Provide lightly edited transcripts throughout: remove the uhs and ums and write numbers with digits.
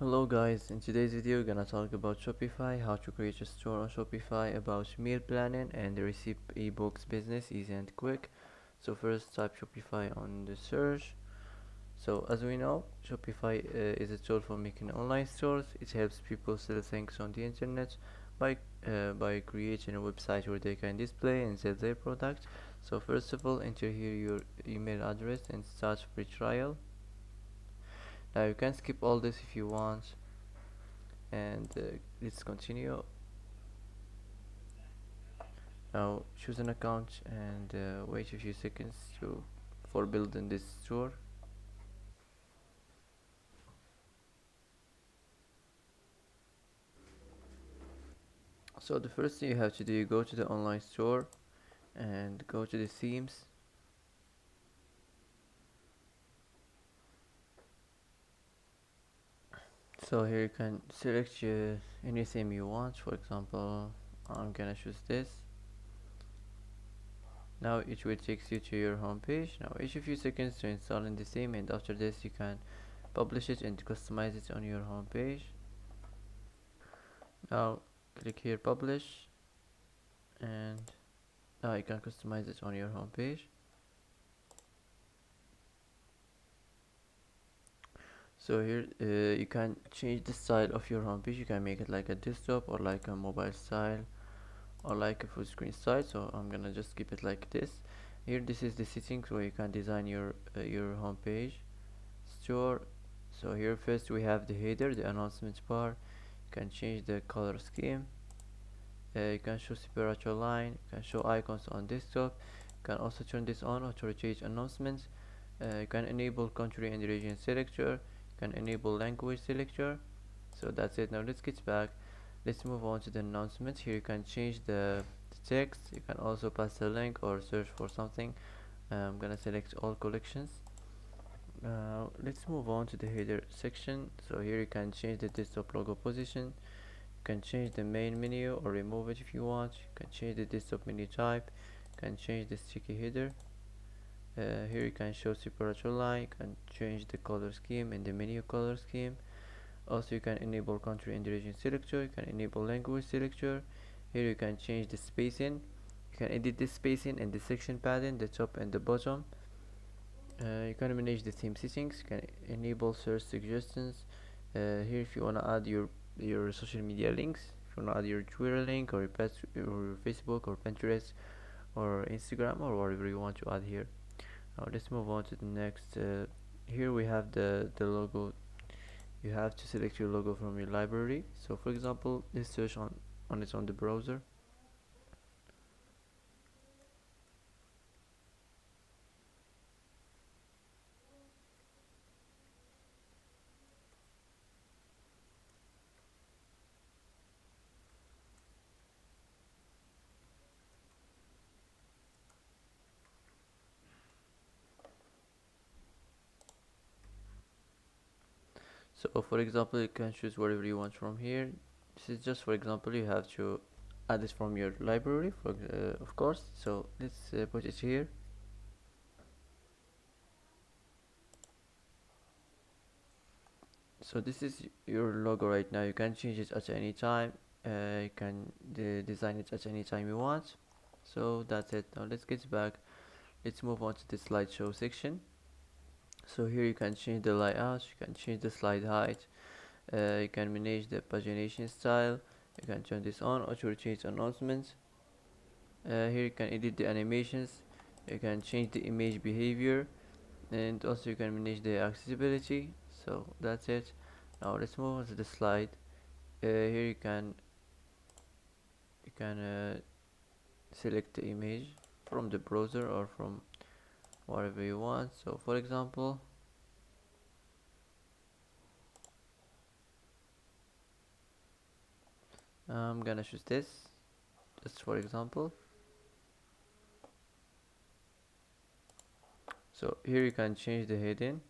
Hello guys, in today's video we're gonna talk about Shopify, how to create a store on Shopify, about meal planning and the receipt ebooks business, easy and quick. So first type Shopify on the search. So as we know, Shopify is a tool for making online stores. It helps people sell things on the internet by creating a website where they can display and sell their product. So first of all, enter here your email address and start free trial. Now you can skip all this if you want, and let's continue. Now choose an account and wait a few seconds for building this store. So the first thing you have to do, you go to the online store and go to the themes. So here you can select any theme you want. For example, I'm gonna choose this. Now it will take you to your home page. Now each a few seconds to install in the theme, and after this you can publish it and customize it on your home page. Now click here publish, and now you can customize it on your home page. So here you can change the style of your home page. You can make it like a desktop or like a mobile style or like a full screen style. So I'm gonna just keep it like this. Here this is the settings where you can design your home page store. So here first we have the header, the announcement bar. You can change the color scheme. You can show separate line. You can show icons on desktop. You can also turn this on auto rotate announcements. You can enable country and region selector. You can enable language selector. So that's it. Now let's get back. Let's move on to the announcements. Here you can change the text. You can also pass a link or search for something. I'm gonna select all collections. Now let's move on to the header section. So here you can change the desktop logo position. You can change the main menu or remove it if you want. You can change the desktop menu type. You can change the sticky header. Here you can show separate line. You can change the color scheme and the menu color scheme. Also you can enable country and region selector. You can enable language selector. Here you can change the spacing. You can edit the spacing and the section padding, the top and the bottom. You can manage the theme settings. You can enable search suggestions. Here if you want to add your social media links, if you want to add your Twitter link or your Facebook or Pinterest or Instagram or whatever you want to add here. Now let's move on to the next. Here we have the logo. You have to select your logo from your library. So for example, let's search on it on the browser. So for example, you can choose whatever you want from here. This is just for example. You have to add it from your library, of course. So let's put it here. So this is your logo right now. You can change it at any time. You can design it at any time you want. So that's it. Now let's get back. Let's move on to the slideshow section. So here you can change the layout. You can change the slide height. You can manage the pagination style. You can turn this on auto change announcements. Here you can edit the animations. You can change the image behavior, and also you can manage the accessibility. So that's it. Now let's move on to the slide. Here you can select the image from the browser or from whatever you want. So for example, I'm gonna choose this just for example. So here you can change the heading.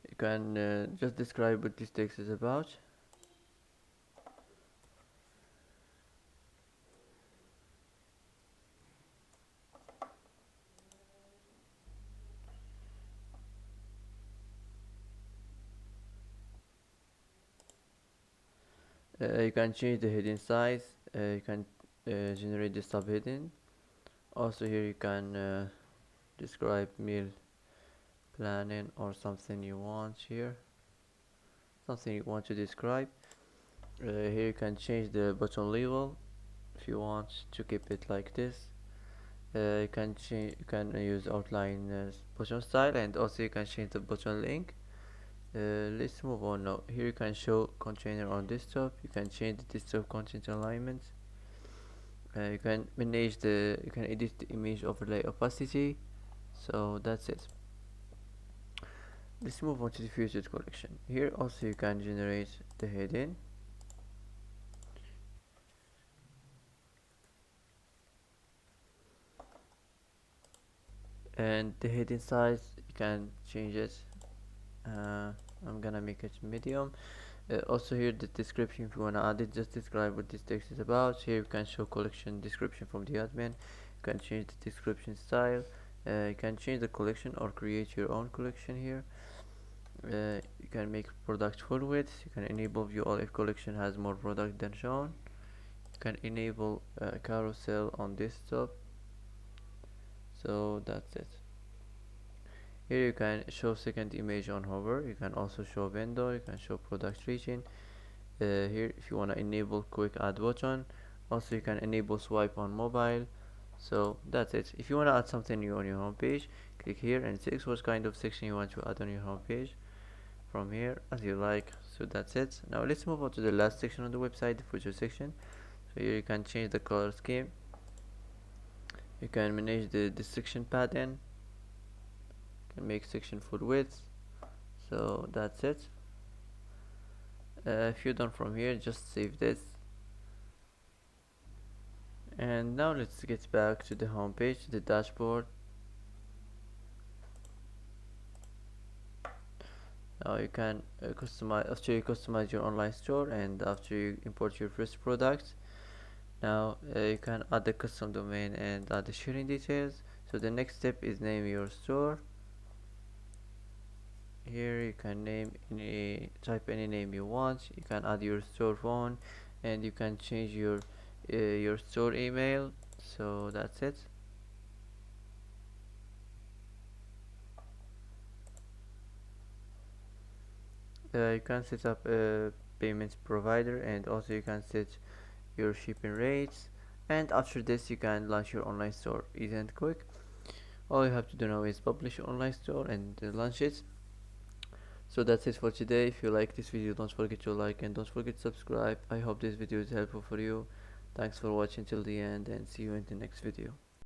You can just describe what this text is about. You can change the heading size. You can generate the subheading. Also here you can describe meal planning or something you want here, something you want to describe. Here you can change the button level if you want to keep it like this. You can change, you can use outline button style, and also you can change the button link. Let's move on now. Here you can show container on desktop. You can change the desktop content alignment. You can manage the, you can edit the image overlay opacity. So that's it. Let's move on to the featured collection. Here also you can generate the heading. And the heading size, you can change it. I'm gonna make it medium. Also here the description, if you wanna add it, just describe what this text is about. Here you can show collection description from the admin. You can change the description style. You can change the collection or create your own collection here. You can make product full width. You can enable view all if collection has more product than shown. You can enable carousel on desktop. So that's it. Here you can show second image on hover. You can also show window. You can show product region. Here if you want to enable quick add button, also you can enable swipe on mobile. So that's it. If you want to add something new on your home page, click here and select what kind of section you want to add on your home page from here as you like. So that's it. Now let's move on to the last section on the website, the footer section. So here you can change the color scheme. You can manage the section pattern. You can make section full width. So that's it. If you're done from here, just save this. And now let's get back to the home page, the dashboard. Now you can customize, after you customize your online store and after you import your first product. Now you can add the custom domain and add the sharing details. So the next step is name your store. Here you can type any name you want. You can add your store phone, and you can change your store email. So that's it. You can set up a payments provider, and also you can set your shipping rates, and after this you can launch your online store. Easy and quick. All you have to do now is publish your online store and launch it. So that's it for today. If you like this video, don't forget to like and don't forget to subscribe. I hope this video is helpful for you. Thanks for watching till the end, and see you in the next video.